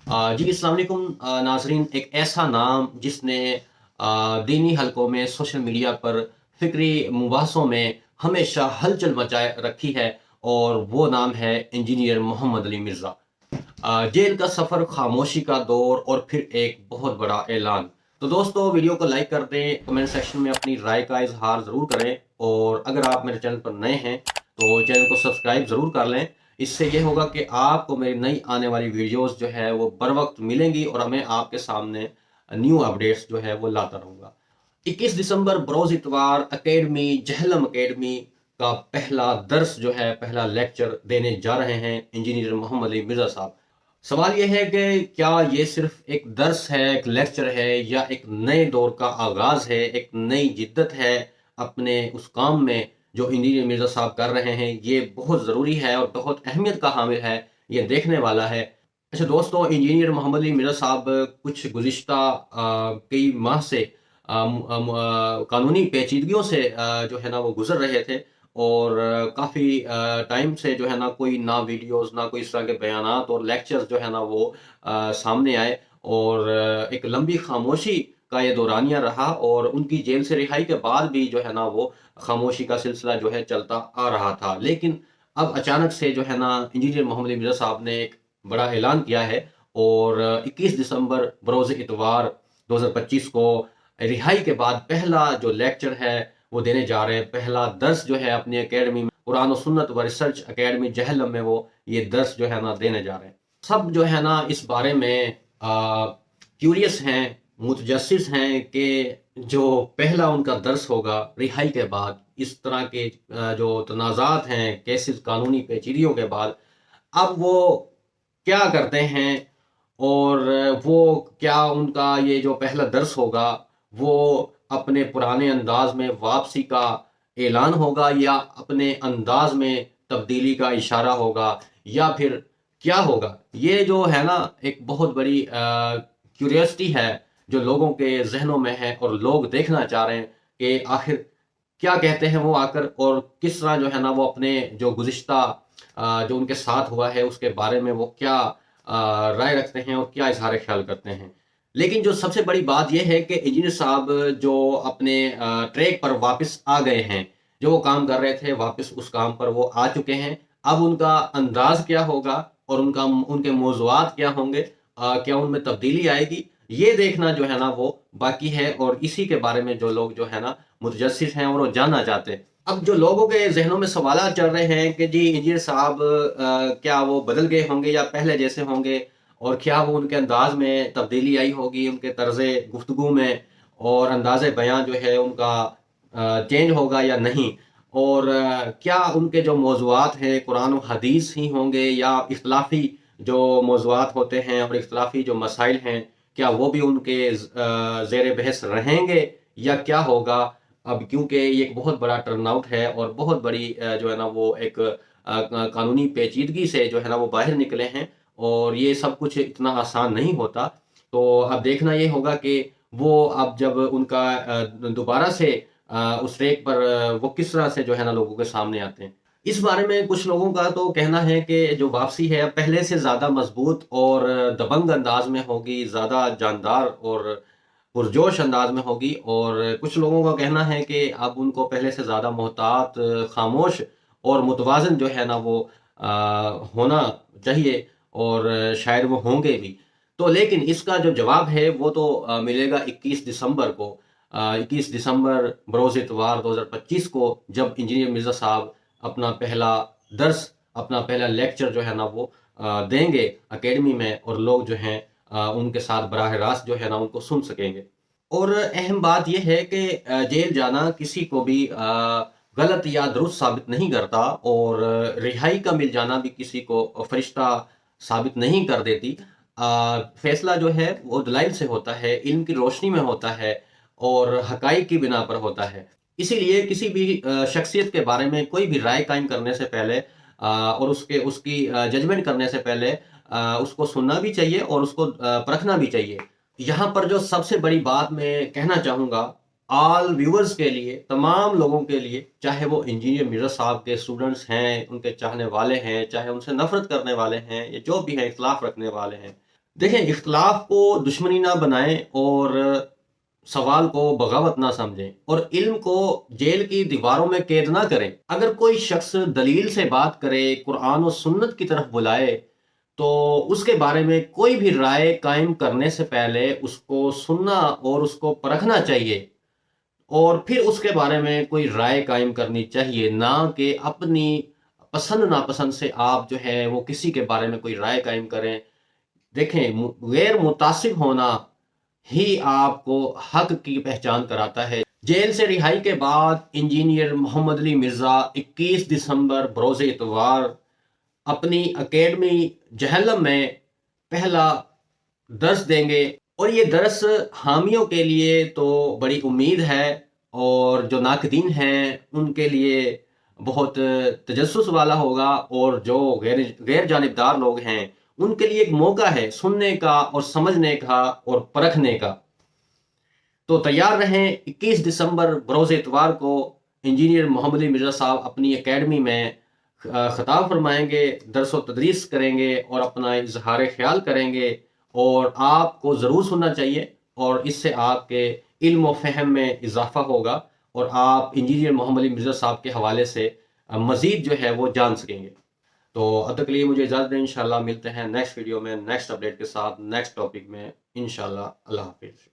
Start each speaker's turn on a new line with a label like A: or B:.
A: जी अस्सलाम वालेकुम नाज़रीन। एक ऐसा नाम जिसने दीनी हलकों में, सोशल मीडिया पर, फ़िक्री मुबाहसों में हमेशा हलचल मचाए रखी है, और वो नाम है इंजीनियर मोहम्मद अली मिर्ज़ा। जेल का सफ़र, खामोशी का दौर और फिर एक बहुत बड़ा ऐलान। तो दोस्तों, वीडियो को लाइक कर दें, कमेंट सेक्शन में अपनी राय का इज़हार ज़रूर करें, और अगर आप मेरे चैनल पर नए हैं तो चैनल को सब्सक्राइब ज़रूर कर लें। इससे ये होगा कि आपको मेरी नई आने वाली वीडियोस जो है वो बर वक्त मिलेंगी, और मैं आपके सामने न्यू अपडेट्स जो है वो लाता रहूँगा। 21 दिसंबर बरोज़ इतवार अकेडमी, जहलम अकेडमी का पहला दर्स जो है, पहला लेक्चर देने जा रहे हैं इंजीनियर मोहम्मद अली मिर्ज़ा साहब। सवाल यह है कि क्या ये सिर्फ एक दर्स है, एक लेक्चर है, या एक नए दौर का आगाज़ है, एक नई जिद्दत है अपने उस काम में जो इंजीनियर मिर्ज़ा साहब कर रहे हैं। ये बहुत ज़रूरी है और बहुत अहमियत का हामिल है, ये देखने वाला है। अच्छा दोस्तों, इंजीनियर मोहम्मद अली मिर्ज़ा साहब कुछ गुज़िश्ता कई माह से कानूनी पेचीदगियों से जो है ना वो गुज़र रहे थे, और काफ़ी टाइम से जो है ना कोई ना वीडियोस, ना कोई इस तरह के बयानात और लेक्चर्स जो है ना वो सामने आए, और एक लंबी खामोशी का ये दौरानिया रहा, और उनकी जेल से रिहाई के बाद भी जो है ना वो खामोशी का सिलसिला जो है चलता आ रहा था। लेकिन अब अचानक से जो है ना इंजीनियर मोहम्मद अली मिर्ज़ा साहब ने एक बड़ा ऐलान किया है, और 21 दिसंबर बरोज़ इतवार 2025 को रिहाई के बाद पहला जो लेक्चर है वो देने जा रहे हैं। पहला दर्स जो है अपनी एकेडमी में, कुरान और सुन्नत व रिसर्च एकेडमी जहलम में, वो ये दर्स जो है ना देने जा रहे हैं। सब जो है ना इस बारे में क्यूरियस हैं, मुतजस्सिस हैं कि जो पहला उनका दर्स होगा रिहाई के बाद, इस तरह के जो तनाज़ात हैं, केसेस, कानूनी पेचीदगियों के बाद, अब वो क्या करते हैं, और वो क्या उनका ये जो पहला दर्स होगा वो अपने पुराने अंदाज में वापसी का ऐलान होगा, या अपने अंदाज में तब्दीली का इशारा होगा, या फिर क्या होगा। ये जो है ना एक बहुत बड़ी क्यूरियोसिटी है जो लोगों के जहनों में है, और लोग देखना चाह रहे हैं कि आखिर क्या कहते हैं वो आकर, और किस तरह जो है ना वो अपने जो गुज़िश्ता जो उनके साथ हुआ है उसके बारे में वो क्या राय रखते हैं और क्या इज़हार ख्याल करते हैं। लेकिन जो सबसे बड़ी बात ये है कि इंजीनियर साहब जो अपने ट्रैक पर वापस आ गए हैं, जो वो काम कर रहे थे वापस उस काम पर वो आ चुके हैं। अब उनका अंदाज़ क्या होगा, और उनके मौज़ूआत क्या होंगे, क्या उनमें तब्दीली आएगी, ये देखना जो है ना वो बाकी है, और इसी के बारे में जो लोग जो है ना मुतजस्सिस हैं और वो जानना चाहते हैं। अब जो लोगों के ज़हनों में सवालात चल रहे हैं कि जी इंजीनियर साहब क्या वो बदल गए होंगे या पहले जैसे होंगे, और क्या वो उनके अंदाज में तब्दीली आई होगी, उनके तर्ज़े गुफ्तगू में, और अंदाज़े बयां जो है उनका चेंज होगा या नहीं, और क्या उनके जो मौज़ूआत हैं कुरान और हदीस ही होंगे, या इख्तिलाफ़ी जो मौज़ूआत होते हैं और इख्तिलाफ़ी जो मसाइल हैं, क्या वो भी उनके ज़ेर बहस रहेंगे, या क्या होगा। अब क्योंकि ये एक बहुत बड़ा टर्नआउट है, और बहुत बड़ी जो है ना वो एक कानूनी पेचीदगी से जो है ना वो बाहर निकले हैं, और ये सब कुछ इतना आसान नहीं होता। तो अब देखना ये होगा कि वो अब जब उनका दोबारा से उस रेक पर वो किस तरह से जो है ना लोगों के सामने आते हैं। इस बारे में कुछ लोगों का तो कहना है कि जो वापसी है पहले से ज़्यादा मजबूत और दबंग अंदाज में होगी, ज़्यादा जानदार और पुरजोश अंदाज में होगी, और कुछ लोगों का कहना है कि अब उनको पहले से ज़्यादा मोहतात, खामोश और मुतवाज़िन जो है ना वो होना चाहिए, और शायद वो होंगे भी। तो लेकिन इसका जो जवाब है वो तो मिलेगा 21 दिसंबर को। 21 दिसंबर बरोज़ इतवार 2025 को, जब इंजीनियर मिर्ज़ा साहब अपना पहला दर्स, अपना पहला लेक्चर जो है ना वो देंगे अकेडमी में, और लोग जो हैं उनके साथ बराह रास्त जो है ना उनको सुन सकेंगे। और अहम बात यह है कि जेल जाना किसी को भी गलत या दुरुस्त साबित नहीं करता, और रिहाई का मिल जाना भी किसी को फरिश्ता साबित नहीं कर देती। फैसला जो है वो दलाइल से होता है, इल्म की रोशनी में होता है, और हकाइक की बिना पर होता है। इसीलिए किसी भी शख्सियत के बारे में कोई भी राय कायम करने से पहले और उसकी जजमेंट करने से पहले उसको सुनना भी चाहिए, और उसको परखना भी चाहिए। यहाँ पर जो सबसे बड़ी बात मैं कहना चाहूँगा ऑल व्यूअर्स के लिए, तमाम लोगों के लिए, चाहे वो इंजीनियर मिर्ज़ा साहब के स्टूडेंट्स हैं, उनके चाहने वाले हैं, चाहे उनसे नफरत करने वाले हैं, या जो भी हैं इख्तिलाफ रखने वाले हैं, دیکھیں، اختلاف کو دشمنی نہ بنائیں اور سوال کو بغاوت نہ سمجھیں، اور علم کو جیل کی دیواروں میں قید نہ کریں۔ اگر کوئی شخص دلیل سے بات کرے، قرآن و سنت کی طرف بلائے، تو اس کے بارے میں کوئی بھی رائے قائم کرنے سے پہلے اس کو سننا اور اس کو پرکھنا چاہیے، اور پھر اس کے بارے میں کوئی رائے قائم کرنی چاہیے، نہ کہ اپنی پسند ناپسند سے آپ جو ہے وہ کسی کے بارے میں کوئی رائے قائم کریں۔ دیکھیں، غیر متعصب ہونا ہی آپ کو حق کی پہچان کراتا ہے۔ جیل سے رہائی کے بعد انجینئر محمد علی مرزا 21 دسمبر بروز اتوار اپنی اکیڈمی جہلم میں پہلا درس دیں گے، اور یہ درس حامیوں کے لیے تو بڑی امید ہے، اور جو ناقدین ہیں ان کے لیے بہت تجسس والا ہوگا، اور جو غیر جانبدار لوگ ہیں ان کے لیے ایک موقع ہے سننے کا اور سمجھنے کا اور پرکھنے کا۔ تو تیار رہیں، 21 دسمبر بروز اتوار کو انجینئر محمد علی مرزا صاحب اپنی اکیڈمی میں خطاب فرمائیں گے، درس و تدریس کریں گے اور اپنا اظہار خیال کریں گے، اور آپ کو ضرور سننا چاہیے، اور اس سے آپ کے علم و فہم میں اضافہ ہوگا، اور آپ انجینئر محمد علی مرزا صاحب کے حوالے سے مزید جو ہے وہ جان سکیں گے۔ تو اب تک کے لیے مجھے اجازت دیں، انشاءاللہ ملتے ہیں نیکسٹ ویڈیو میں نیکسٹ اپڈیٹ کے ساتھ نیکسٹ ٹاپک میں، انشاءاللہ۔ اللہ حافظ۔